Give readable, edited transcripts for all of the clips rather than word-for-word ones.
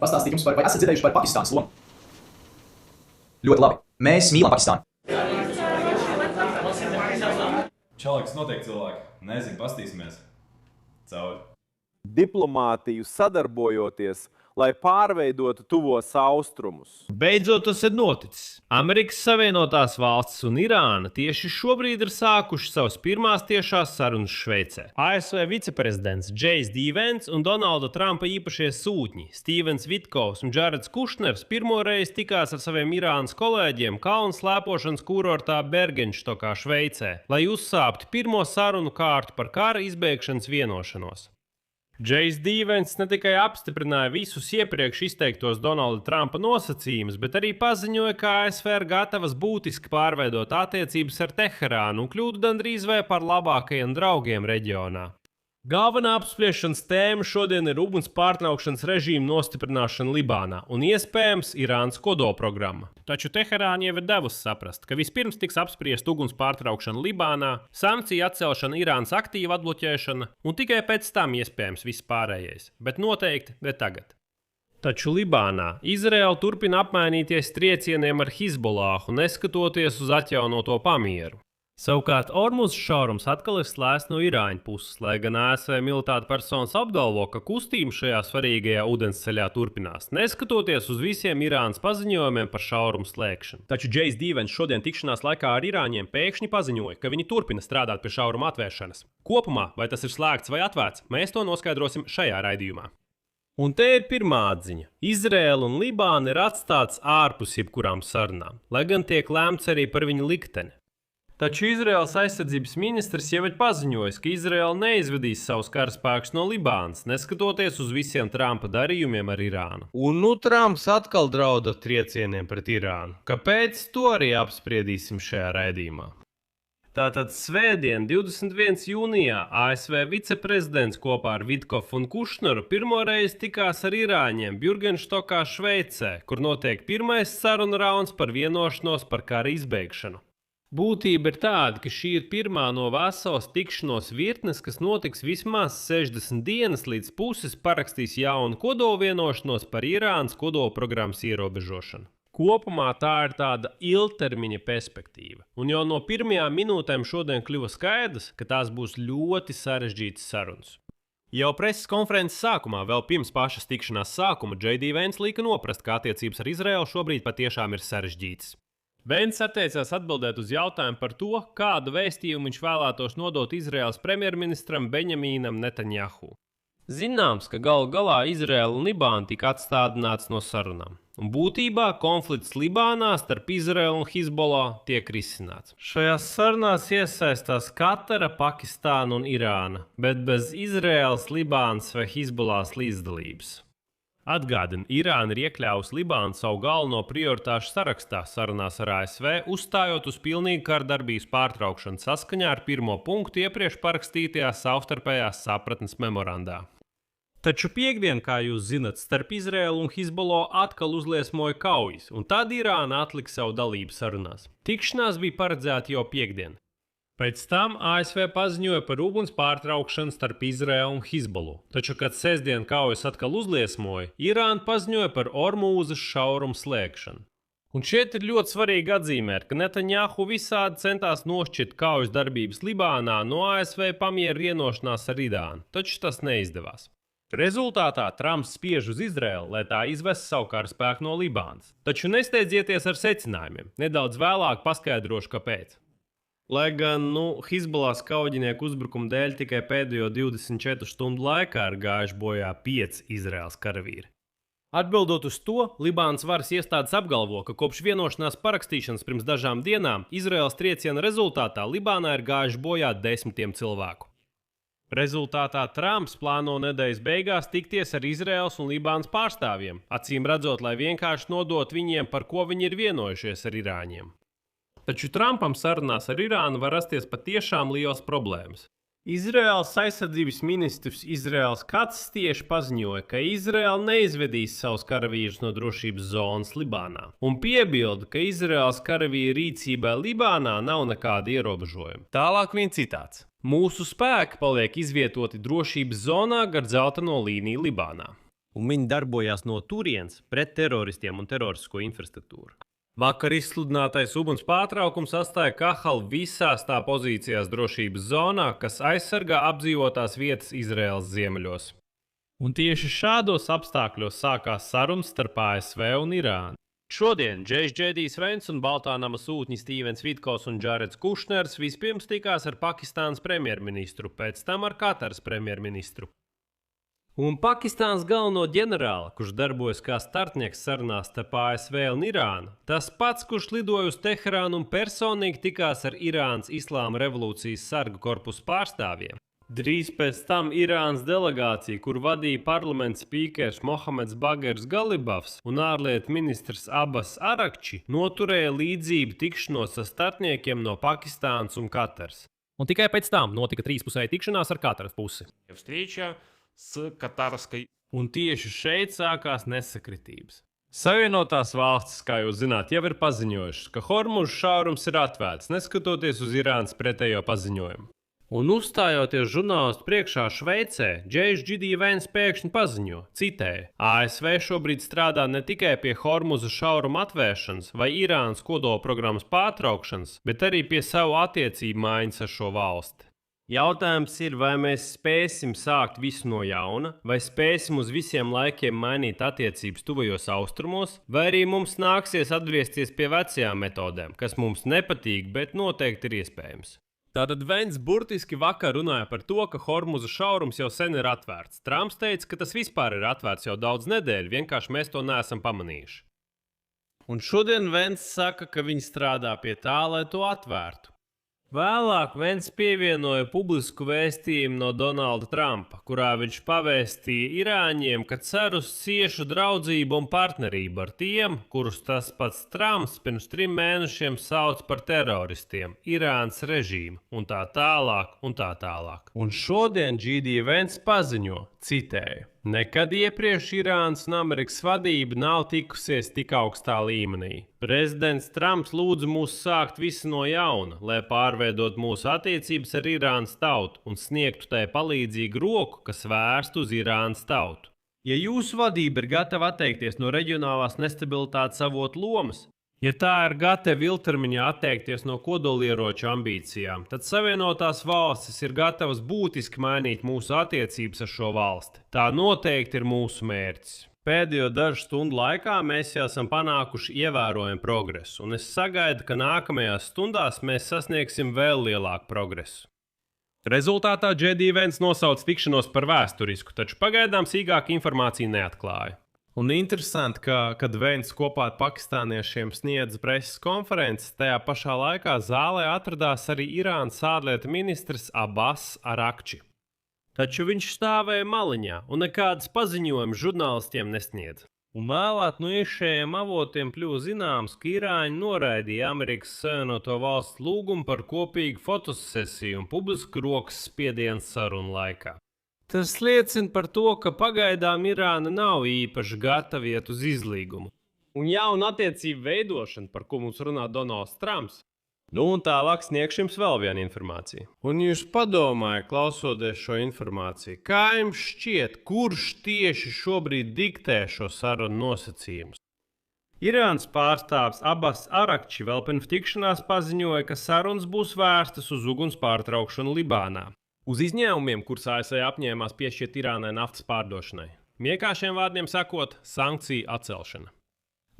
Pastāstīt jums vai esat dzirdējuši par Pakistānas lomu? Ļoti labi. Mēs mīlam Pakistānu. Čaliks notiek cilvēki. Nezinu, pastīsimies. Cauri. Diplomātiju sadarbojoties, lai pārveidotu tuvos austrumus. Beidzot tas ir noticis. Amerikas Savienotās valstis un Irāna tieši šobrīd ir sākuši savas pirmās tiešās sarunas Šveicē. ASV viceprezidents Džejs Dīvens un Donalda Trumpa īpašie sūtņi Stīvens Vitkovs un Džareds Kušners pirmoreiz tikās ar saviem Irānas kolēģiem kalnu slēpošanas kurortā Bergenštokā Šveicē, lai uzsāktu pirmo sarunu kārtu par kara izbeigšanas vienošanos. Džejs Dīvens ne tikai apstiprināja visus iepriekš izteiktos Donalda Trumpa nosacījumus, bet arī paziņoja, ka ASV ir gatavas būtiski pārveidot attiecības ar Teherānu un kļūt gandrīz vai par labākajiem draugiem reģionā. Galvenā apspriešanas tēma šodien ir uguns pārtraukšanas režīma nostiprināšana Libānā un iespējams Irānas kodolprogramma. Taču Teherāna jau ir devusi saprast, ka vispirms tiks apspriest uguns pārtraukšana Libānā, sankciju atcelšana, Irānas aktīva atbloķēšana un tikai pēc tam iespējams viss pārējais, bet noteikti ne tagad. Taču Libānā Izraela turpina apmainīties triecieniem ar Hizbolāhu, neskatoties uz atjaunoto pamieru. Savukārt Ormuzas šaurums atkal ir slēgts no Irāņu puses, lai gan ASV militāra personas apgalvo, ka kustība šajā svarīgajā ūdensceļā turpinās, neskatoties uz visiem Irānas paziņojumiem par šaurumu slēgšanu. Taču Džejs Dīvens šodien tikšanās laikā ar Irāņiem pēkšņi paziņoja, ka viņi turpina strādāt pie šauruma atvēršanas. Kopumā, vai tas ir slēgts vai atvērts, mēs to noskaidrosim šajā raidījumā. Un te ir pirmā atziņa. Izraela un Libāna ir atstāts ārpus jebkurām sarunām, lai gan tiek lēmts arī par viņu likteni. Taču Izraēlas aizsardzības ministrs jau ir paziņojis, ka Izraela neizvedīs savus karaspēkus no Libānas, neskatoties uz visiem Trumpa darījumiem ar Irānu. Un Trumps atkal draud ar triecieniem pret Irānu. Kāpēc to arī apspriedīsim šajā raidījumā? Tātad svētdien, 21. jūnijā, ASV viceprezidents kopā ar Vitkovu un Kušneru pirmoreiz tikās ar Irāņiem Bergenštokā, Šveicē, kur notiek pirmais sarunu rauns par vienošanos par kara izbeigšanu. Būtība ir tāda, ka šī ir pirmā no veselas tikšanos virknes, kas notiks vismaz 60 dienas, līdz puses parakstīs jaunu kodolvienošanos par Irānas kodolprogrammas ierobežošanu. Kopumā tā ir tāda ilgtermiņa perspektīva, un jau no pirmajām minūtēm šodien kļuva skaidrs, ka tās būs ļoti sarežģītas sarunas. Jau preses konferences sākumā, vēl pirms pašas tikšanās sākuma, Džejs Vents lika noprast, ka attiecības ar Izraelu šobrīd patiešām ir sarežģītas. Vents atteicās atbildēt uz jautājumu par to, kādu vēstījumu viņš vēlētos nodot Izraēlas premjerministram Benjamīnam Netanjahu. Zināms, ka galu galā Izraela un Libāna tika atstādināts no sarunām, un būtībā konflikts Libānā starp Izraelu un Hizbollah tiek risināts. Šajās sarunās iesaistās Katara, Pakistāna un Irāna, bet bez Izraēlas, Libānas vai Hizbollahs līdzdalības. Atgādina, Irāna ir iekļāvusi Libānu savu galveno prioritāšu sarakstā sarunās ar ASV, uzstājot uz pilnīgu kardarbības pārtraukšanu saskaņā ar pirmo punktu iepriekš parakstītajā savstarpējās sapratnes memorandā. Taču piektdien, kā jūs zinat, starp Izraelu un Hizbollah atkal uzliesmoja kaujas, un tad Irāna atlika savu dalību sarunās. Tikšanās bija paredzēta jau piektdien. Pēc tam ASV paziņoja par uguns pārtraukšanu starp Izraelu un Hizbollu, taču, kad sestdien kaujas atkal uzliesmoja, Irāna paziņoja par Ormūzas šaurumu slēgšanu. Un šeit ir ļoti svarīgi atzīmēt, ka Netanjahu visādi centās nošķirt kaujas darbības Libānā no ASV pamiera vienošanās ar Irānu, taču tas neizdevās. Rezultātā Trumps spiež uz Izraelu, lai tā izvest savu karaspēku no Libānas. Taču nesteidzieties ar secinājumiem, nedaudz vēlāk paskaidrošu, kāpēc. Lai gan, Hizbollahs kauģinieku uzbrukuma dēļ tikai pēdējo 24 stundu laikā ir gājuši bojā 5 Izraēlas karavīri. Atbildot uz to, Libānas varas iestādes apgalvo, ka kopš vienošanās parakstīšanas pirms dažām dienām Izraēlas trieciena rezultātā Libānā ir gājuši bojā 10 cilvēku. Rezultātā Trumps plāno nedēļas beigās tikties ar Izraēlas un Libānas pārstāvjiem, acīm redzot, lai vienkārši nodot viņiem, par ko viņi ir vienojušies ar Irāņiem. Taču Trumpam sarunās ar Irānu var rasties patiešām liels problēmas. Izraēlas aizsardzības ministrs Izraēls Kats tieši paziņoja, ka Izraēla neizvedīs savus karavīrus no drošības zonas Libānā, un piebilda, ka Izraēlas karavīru rīcībā Libānā nav nekāda ierobežojuma. Tālāk vien citāts. Mūsu spēki paliek izvietoti drošības zonā gar dzelteno līniju Libānā. un viņi darbojās no turienes pret teroristiem un teroristisko infrastruktūru. Vakar izsludinātais uguns pārtraukums atstāja Kahalu visās tā pozīcijās drošības zonā, kas aizsargā apdzīvotās vietas Izraēlas ziemeļos. Un tieši šādos apstākļos sākās sarunas starp ASV un Irānu. Šodien Džejdijs Vents un Baltā nama sūtņi Stīvens Vitkovs un Džareds Kušners vispirms tikās ar Pakistānas premjerministru, pēc tam ar Kataras premjerministru. Un Pakistānas galveno ģenerāli, kurš darbojas kā starpnieks sarunās starp ASV un Irānu, tas pats, kurš lidoja uz Teherānu un personīgi tikās ar Irānas Islāma revolūcijas sargu korpusu pārstāvjiem. Drīz pēc tam Irānas delegācija, kur vadīja parlamenta spīkers Mohameds Bagers Galibafs un ārlietu ministrs Abbas Arakči, noturēja līdzību tikšanos ar starpniekiem no Pakistānas un Kataras. Un tikai pēc tam notika trīspusēja tikšanās ar Kataras pusi. Un tieši šeit sākās nesakritības. Savienotās valstis, kā jūs zināt, jau ir paziņojušas, ka Hormuza šaurums ir atvērts, neskatoties uz Irānas pretējo paziņojumu. Un uzstājoties žurnālistu priekšā Šveicē, Džejdijs Vents pēkšņi paziņo, citēju: ASV šobrīd strādā ne tikai pie Hormuza šauruma atvēršanas vai Irānas kodolprogrammas pārtraukšanas, bet arī pie savu attiecību maiņas ar šo valsti. Jautājums ir, vai mēs spēsim sākt visu no jauna, vai spēsim uz visiem laikiem mainīt attiecības tuvajos austrumos, vai arī mums nāksies atgriezties pie vecajām metodēm, kas mums nepatīk, bet noteikti ir iespējams. Tātad Vents burtiski vakar runāja par to, ka Hormuza šaurums jau sen ir atvērts. Trumps teica, ka tas vispār ir atvērts jau daudz nedēļu, vienkārši mēs to neesam pamanījuši. Un šodien Vents saka, ka viņi strādā pie tā, lai to atvērtu. Vēlāk Vents pievienoja publisku vēstījumu no Donalda Trumpa, kurā viņš pavēstīja Irāņiem, ka cer uz ciešu draudzību un partnerību ar tiem, kurus tas pats Trumps pirms 3 mēnešiem sauc par teroristiem, Irānas režīmu un tā tālāk un tā tālāk. Un šodien Džejdijs Vents paziņo, citēju: nekad iepriekš Irānas un Amerikas vadība nav tikusies tik augstā līmenī. Prezidents Trumps lūdza mūs sākt visu no jauna, lai pārveidot mūsu attiecības ar Irānas tautu un sniegtu tai palīdzīgu roku, kas vērsta uz Irānas tautu. Ja jūsu vadība ir gatava atteikties no reģionālās nestabilitātes avotu lomas, ja tā ir gatava ilgtermiņā atteikties no kodolieroču ambīcijām, tad Savienotās valstis ir gatavas būtiski mainīt mūsu attiecības ar šo valsti. Tā noteikti ir mūsu mērķis. Pēdējo dažu stundu laikā mēs jau esam panākuši ievērojamu progresu, un es sagaidu, ka nākamajās stundās mēs sasniegsim vēl lielāku progresu. Rezultātā Džejdijs Vents nosauca tikšanos par vēsturisku, taču pagaidām sīkāku informāciju neatklāja. Un interesanti, ka, kad Vents kopā ar pakistāniešiem sniedza preses konferences, tajā pašā laikā zālē atradās arī Irānas ārlietu ministrs Abbas Arakči. Taču viņš stāvēja maliņā un nekādas paziņojumus žurnālistiem nesniedza. Un vēlāk no iekšējiem avotiem kļuva zināms, ka Irāņi noraidīja Amerikas Savienoto Valstu lūgumu par kopīgu fotosesiju un publisku rokas spiedienu sarunu laikā. Tas liecina par to, ka pagaidām Irāna nav īpaši gatava iet uz izlīgumu. Un jauna attiecību veidošana, par ko mums runā Donalds Trumps. Nu un tālāk sniegšu jums vēl vienu informāciju. Un jūs padomājat, klausoties šo informāciju, kā jums šķiet, kurš tieši šobrīd diktē šo sarunu nosacījumus? Irānas pārstāvis Abbas Arakči vēl pirms tikšanās paziņoja, ka sarunas būs vērstas uz uguns pārtraukšanu Libānā. Uz izņēmumiem, kurus ASV apņēmās piešķirt Irānai naftas pārdošanai. Vienkāršiem vārdiem sakot, sankciju atcelšana.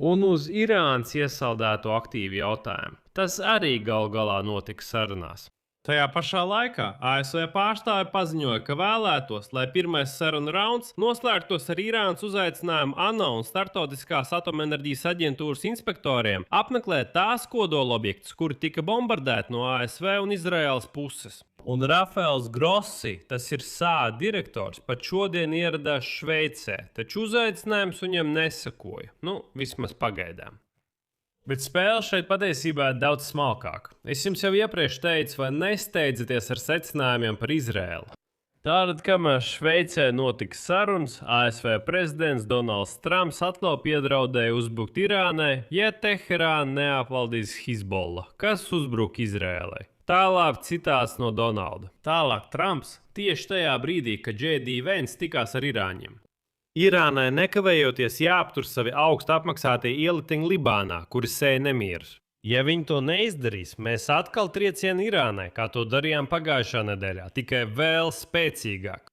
Un uz Irānas iesaldēto aktīvu jautājumu. Tas arī gal galā notika sarunās. Tajā pašā laikā ASV pārstāvi paziņoja, ka vēlētos, lai pirmais sarunu rauns noslēgtos ar Irānas uzaicinājumu ANO un Startautiskās atomenerģijas aģentūras inspektoriem apmeklēt tās kodolobjektus, kuri tika bombardēti no ASV un Izraēlas puses. Un Rafaels Grossi, tas ir SAA direktors, pat šodien ieradās Šveicē, taču uzaicinājums viņam nesakoja. Vismaz pagaidām. Bet spēle šeit patiesībā ir daudz smalkāka. Es jums jau iepriekš teicu, vai nesteidzieties ar secinājumiem par Izraēlu. Tātad, kamēr Šveicē notika sarunas, ASV prezidents Donalds Trumps atkal piedraudēja uzbrukt Irānai, ja Teherāna neapvaldīs Hizbollah, kas uzbruka Izraēlai. Tālāk citāts no Donalda. Tālāk Trumps tieši tajā brīdī, kad Džejdijs Vents tikās ar Irāņiem. Irānai nekavējoties jāaptur savi augstu apmaksātie ielitiņi Libānā, kuri sēja nemierus. Ja viņi to neizdarīs, mēs atkal triecienu Irānai, kā to darījām pagājušā nedēļā, tikai vēl spēcīgāk.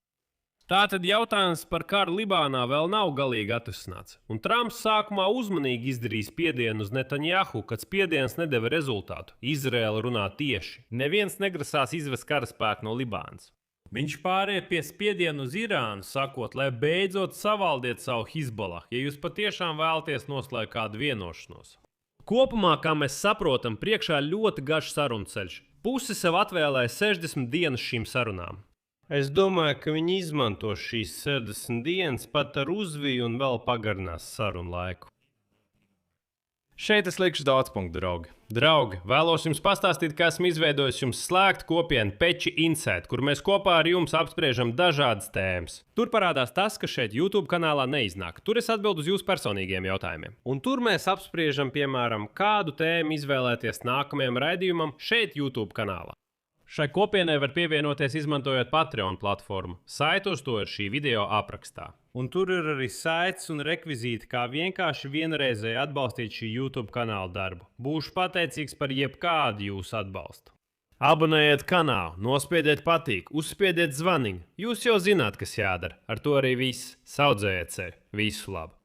Tātad jautājums par karu Libānā vēl nav galīgi atrisināts, un Trumps sākumā uzmanīgi izdarīs spiedienu uz Netanjahu, kad spiediens nedeva rezultātu. Izraela runā tieši. Neviens negrasās izvest karaspēku no Libānas. Viņš pārēja pie spiedienu uz Irānu, sakot, lai beidzot savaldiet savu Hizbollah, ja jūs patiešām vēlaties noslēgt kādu vienošanos. Kopumā, kā mēs saprotam, priekšā ļoti garš sarunceļš. Pusi sev atvēlēja 60 dienas šīm sarunām. Es domāju, ka viņi izmanto šīs 60 dienas pat ar uzviju un vēl pagarinās sarunu laiku. Šeit es likšu daudz punktu, draugi. Draugi, vēlos jums pastāstīt, kā esmu izveidojis jums slēgtu kopienu Peči Insight, kur mēs kopā ar jums apspriežam dažādas tēmas. Tur parādās tas, kas šeit YouTube kanālā neiznāk. Tur es atbildu uz jūsu personīgiem jautājumiem. Un tur mēs apspriežam, piemēram, kādu tēmu izvēlēties nākamajam raidījumam šeit YouTube kanālā. Šai kopienai var pievienoties izmantojot Patreon platformu. Saite uz to ir šī video aprakstā. Un tur ir arī saites un rekvizīti, kā vienkārši vienreizēji atbalstīt šī YouTube kanāla darbu. Būšu pateicīgs par jebkādu jūsu atbalstu. Abonējiet kanālu, nospiediet patīk, uzspiediet zvaniņu. Jūs jau zināt, kas jādara. Ar to arī viss. Saudzējiet sevi. Visu labu!